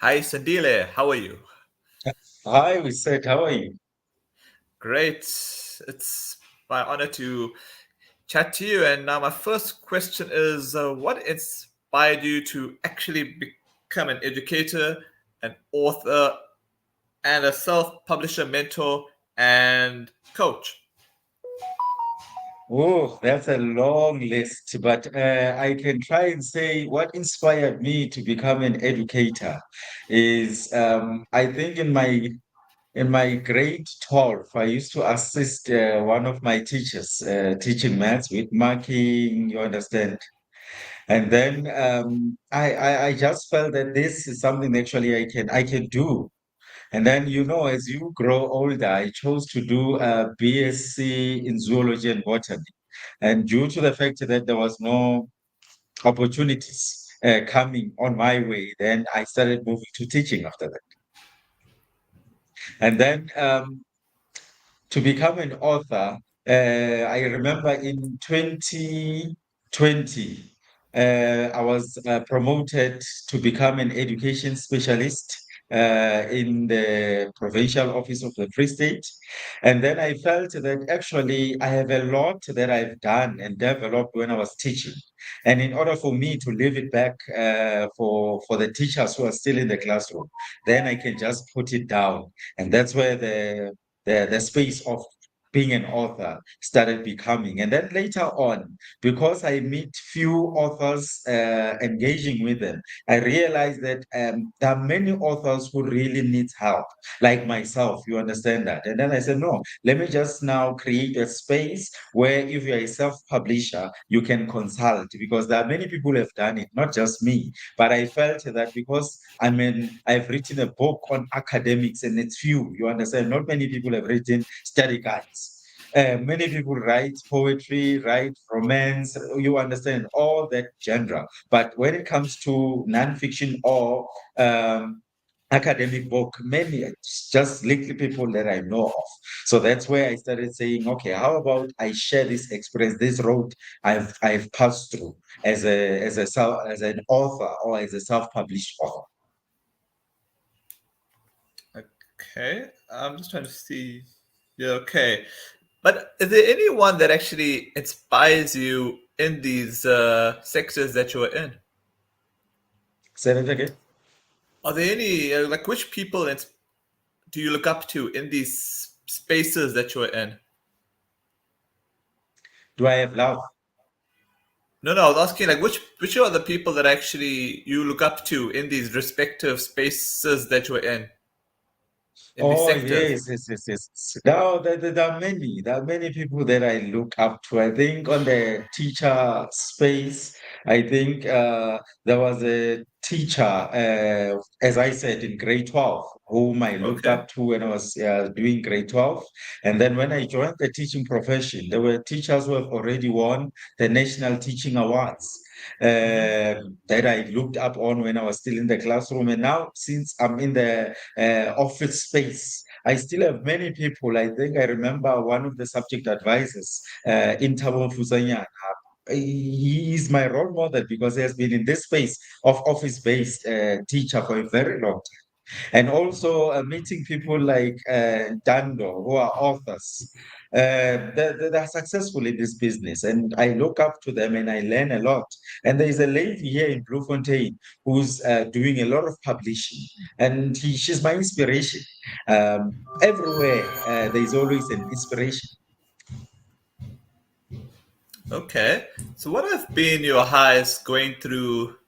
Hi, Sandile. How are you? Hi, we said, how are you? Great. It's my honor to chat to you. And now, my first question is what inspired you to actually become an educator, an author, and a self publisher mentor and coach? Oh, that's a long list, but I can try and say what inspired me to become an educator is I think in my grade 12, I used to assist one of my teachers teaching maths with marking, you understand. And then I just felt that this is something actually I can do. And then, as you grow older, I chose to do a BSc in zoology and botany. And due to the fact that there was no opportunities coming on my way, then I started moving to teaching after that. And then to become an author, I remember in 2020, I was promoted to become an education specialist in the provincial office of the Free State. And then I felt that actually I have a lot that I've done and developed when I was teaching. And in order for me to leave it back for the teachers who are still in the classroom, then I can just put it down. And that's where the space of being an author started becoming. And then later on, because I meet few authors engaging with them, I realized that there are many authors who really need help, like myself, you understand that. And then I said, no, let me just now create a space where if you're a self-publisher, you can consult because there are many people who have done it, not just me. But I felt that because I've written a book on academics and it's few, you understand, not many people have written study guides. Many people write poetry, write romance, you understand, all that genre. But when it comes to nonfiction or academic book, many it's just little people that I know of. So that's where I started saying, okay, how about I share this experience, this road I've passed through as an author or as a self-published author. Okay. I'm just trying to see. Yeah, okay. But is there anyone that actually inspires you in these sectors that you're in? Say that again. Are there any, like, which people do you look up to in these spaces that you're in? Do I have love? No, no, I was asking, like, which are the people that actually you look up to in these respective spaces that you're in these Oh, sectors? yes. Now, there are many. There are many people that I look up to. I think on the teacher space, I think there was a teacher, as I said, in grade 12, whom I looked Okay. up to when I was doing grade 12. And then when I joined the teaching profession, there were teachers who have already won the National Teaching Awards. Hmm. That I looked up on when I was still in the classroom. And now, since I'm in the office space. I still have many people. I think I remember one of the subject advisors, in Thabo Fusanyana. He is my role model because he has been in this space of office-based teacher for a very long time. And also meeting people like Dando, who are authors. They're successful in this business, and I look up to them and I learn a lot. And there is a lady here in Bloemfontein who's doing a lot of publishing, and she's my inspiration. Everywhere there is always an inspiration. Okay. So, what have been your highs going through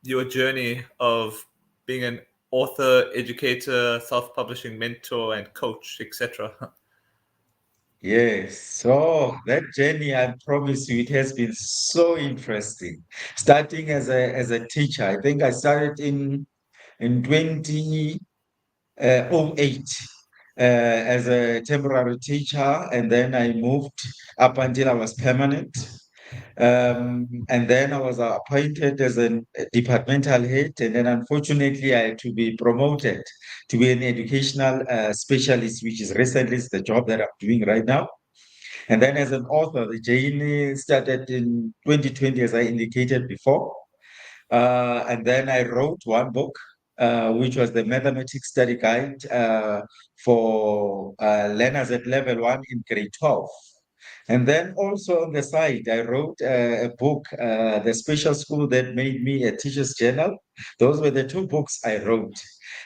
your journey of being an author, educator, self-publishing mentor, and coach, etc.? Yes, so that journey, I promise you, it has been so interesting. Starting as a teacher, I think I started in 2008 as a temporary teacher, and then I moved up until I was permanent. And then I was appointed as a departmental head, and then unfortunately I had to be promoted to be an educational specialist, which is recently is the job that I'm doing right now. And then as an author, the journey started in 2020, as I indicated before. And then I wrote one book. which was the mathematics study guide for learners at level 1 in grade 12. And then also on the side, I wrote a book, The Special School That Made Me a Teacher's Journal. Those were the two books I wrote.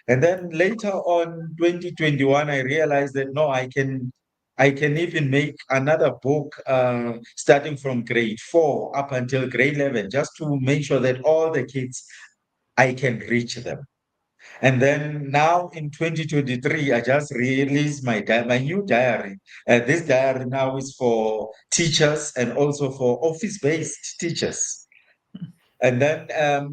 And then later on, 2021, I realized that no, I can even make another book starting from grade 4 up until grade 11, just to make sure that all the kids, I can reach them. And then now in 2023, I just released my new diary. This diary now is for teachers and also for office-based teachers. And then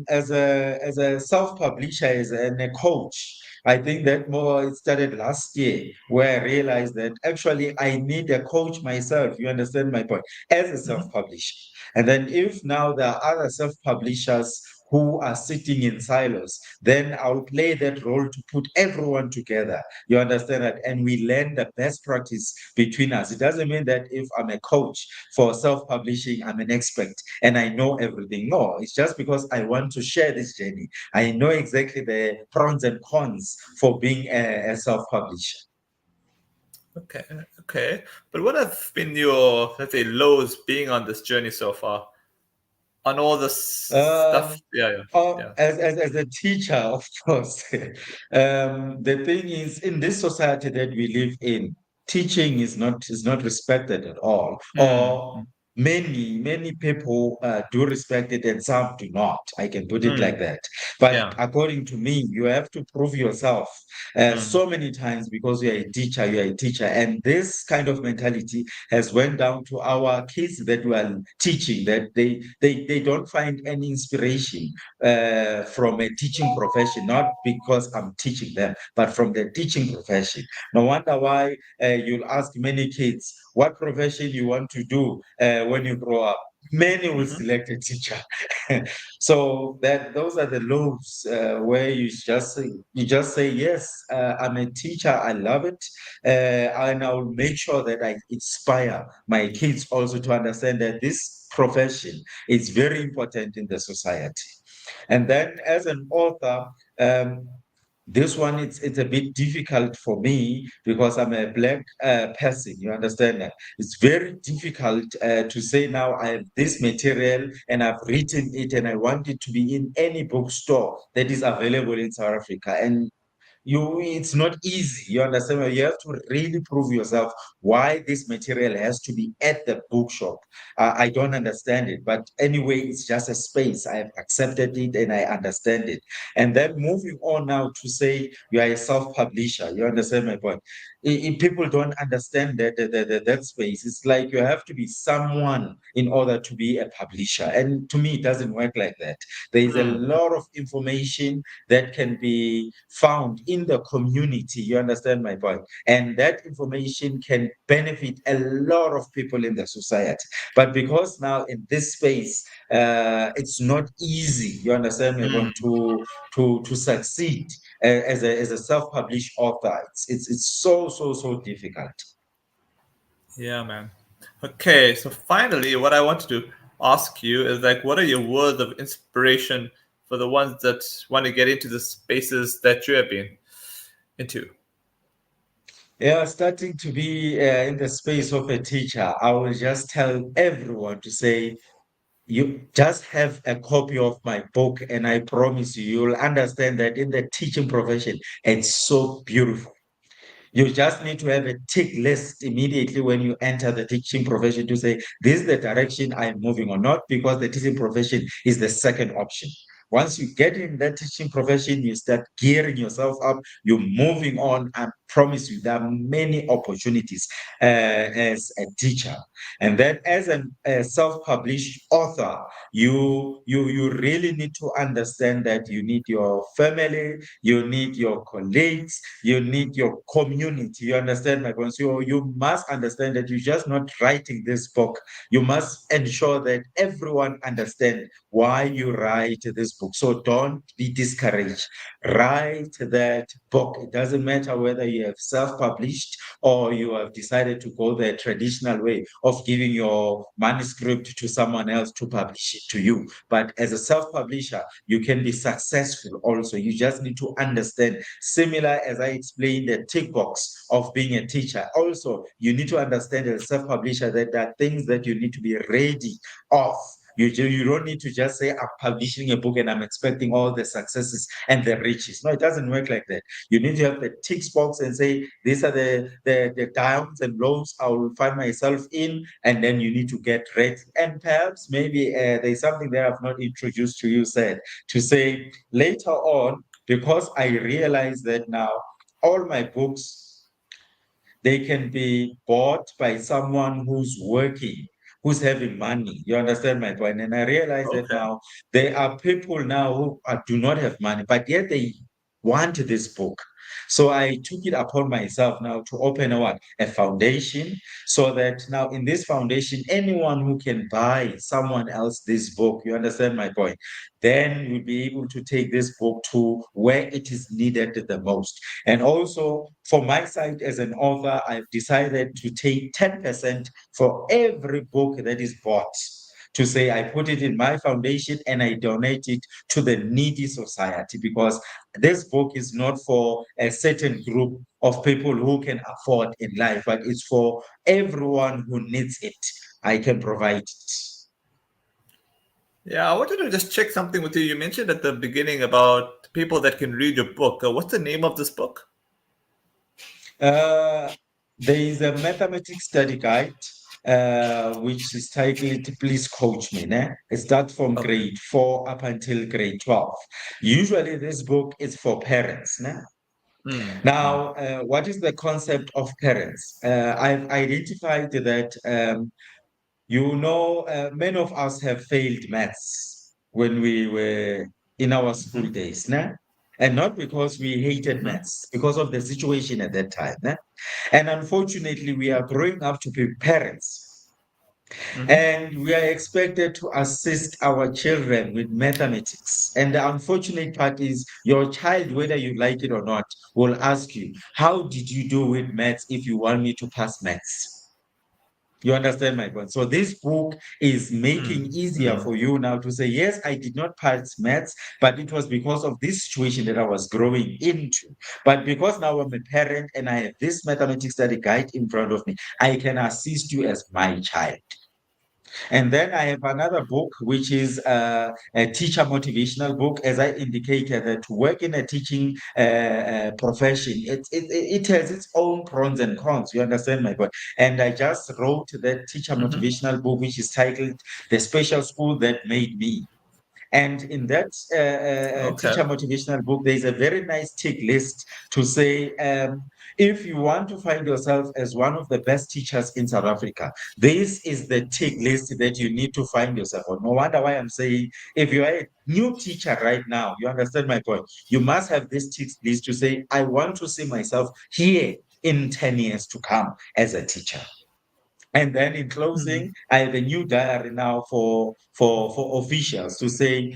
as a self-publisher and a coach, I think that more it started last year where I realized that actually I need a coach myself. You understand my point? As a Mhm. self-publisher. And then if now there are other self-publishers who are sitting in silos, then I'll play that role to put everyone together. You understand that? And we learn the best practice between us. It doesn't mean that if I'm a coach for self-publishing, I'm an expert and I know everything. No, it's just because I want to share this journey. I know exactly the pros and cons for being a self-publisher. Okay, okay. But what have been your, let's say, lows being on this journey so far? On all this Um, stuff? Yeah, yeah, yeah. as a teacher, of course, the thing is, in this society that we live in, teaching is not respected at all. Mm, Or mm, many people do respect it, and some do not. I can put it like mm, that. But yeah. according to me, you have to prove yourself Mm, so many times because you're a teacher. You're a teacher, and this kind of mentality has went down to our kids that we are teaching, that they don't find any inspiration from a teaching profession, not because I'm teaching them, but from the teaching profession. No wonder why you'll ask many kids what profession you want to do when you grow up. Many will mhm. select a teacher. So that those are the loaves where you just say yes. I'm a teacher. I love it, and I'll make sure that I inspire my kids also to understand that this profession is very important in the society. And then as an author, um, this one it's a bit difficult for me because I'm a black person. You understand that it's very difficult to say now I have this material and I've written it and I want it to be in any bookstore that is available in South Africa. And it's not easy. You understand? You have to really prove yourself why this material has to be at the bookshop. I don't understand it, but anyway, it's just a space. I have accepted it and I understand it. And then moving on now to say you are a self-publisher. You understand my point? If people don't understand that space, it's like you have to be someone in order to be a publisher. And to me, it doesn't work like that. There is a Mm, lot of information that can be found in the community. You understand my point? And that information can benefit a lot of people in the society. But because now in this space, it's not easy. You understand my mm. point? To succeed as a self-published author, it's so difficult. Yeah, man. Okay, so finally, what I wanted to ask you is like, what are your words of inspiration for the ones that want to get into the spaces that you have been into? Yeah, starting to be in the space of a teacher, I will just tell everyone to say, you just have a copy of my book, and I promise you, you'll understand that in the teaching profession, it's so beautiful. You just need to have a tick list immediately when you enter the teaching profession to say, this is the direction I'm moving on, not because the teaching profession is the second option. Once you get in that teaching profession, you start gearing yourself up, you're moving on. I promise you, there are many opportunities as a teacher. And then as a self-published author, you really need to understand that you need your family, you need your colleagues, you need your community. You understand my point? So you must understand that you're just not writing this book. You must ensure that everyone understands why you write this book. So don't be discouraged. Write that book. It doesn't matter whether you you have self-published or you have decided to go the traditional way of giving your manuscript to someone else to publish it to you. But as a self-publisher, you can be successful also. You just need to understand, similar as I explained, the tick box of being a teacher. Also, you need to understand as a self-publisher that there are things that you need to be ready of. You don't need to just say, I'm publishing a book and I'm expecting all the successes and the riches. No, it doesn't work like that. You need to have the tick box and say, these are the downs and lows I will find myself in, and then you need to get ready. And perhaps maybe there's something that I've not introduced to you, said, to say later on, because I realize that now all my books, they can be bought by someone who's working, who's having money. You understand my point? And I realize that Okay. now there are people now who do not have money, but yet they want this book. So I took it upon myself now to open a foundation, so that now in this foundation, anyone who can buy someone else this book, you understand my point, then you'll be able to take this book to where it is needed the most. And also, for my side as an author, I've decided to take 10% for every book that is bought. To say I put it in my foundation and I donate it to the needy society, because this book is not for a certain group of people who can afford in life, but it's for everyone who needs it. I can provide it. Yeah, I wanted to just check something with you. You mentioned at the beginning about people that can read your book. What's the name of this book? Uh, there is a mathematics study guide, which is titled Please Coach Me. Né? It starts from Okay. grade 4 up until grade 12. Usually, this book is for parents. Né? Mm, mm, Now, what is the concept of parents? I've identified that, many of us have failed maths when we were in our school mm-hmm, days. Né? And not because we hated mm-hmm, maths, because of the situation at that time. Né? And unfortunately, we are growing up to be parents, mm-hmm, and we are expected to assist our children with mathematics. And the unfortunate part is your child, whether you like it or not, will ask you, how did you do with maths if you want me to pass maths? You understand my point? So this book is making mm, easier mm. for you now to say, yes, I did not pass maths, but it was because of this situation that I was growing into. But because now I'm a parent and I have this mathematics study guide in front of me, I can assist you as my child. And then I have another book, which is a teacher motivational book. As I indicated, that to work in a teaching profession, it has its own pros and cons. You understand my point? And I just wrote that teacher Mm-hmm. motivational book, which is titled The Special School That Made Me. And in that Okay. teacher motivational book, there's a very nice tick list to say, if you want to find yourself as one of the best teachers in South Africa, this is the tick list that you need to find yourself on. No wonder why I'm saying, if you are a new teacher right now, you understand my point. You must have this tick list to say, I want to see myself here in 10 years to come as a teacher. And then in Mm, closing, I have a new diary now for officials to say,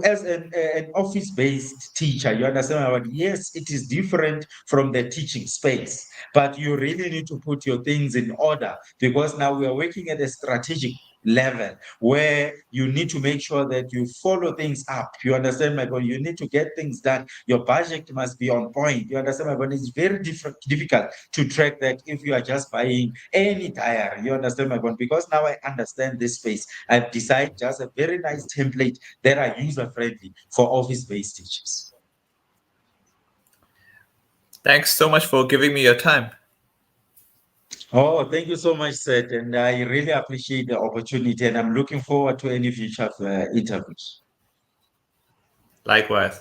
as an office-based teacher, you understand what? Yes, it is different from the teaching space, but you really need to put your things in order, because now we are working at a strategic level where you need to make sure that you follow things up. You understand my point? You need to get things done. Your budget must be on point. You understand my point? It's very difficult to track that if you are just buying any diary. You understand my point? Because now I understand this space. I've designed just a very nice template that are user friendly for office based teachers. thanks so much for giving me your time. Oh, thank you so much, Seth. And I really appreciate the opportunity. And I'm looking forward to any future interviews. Likewise.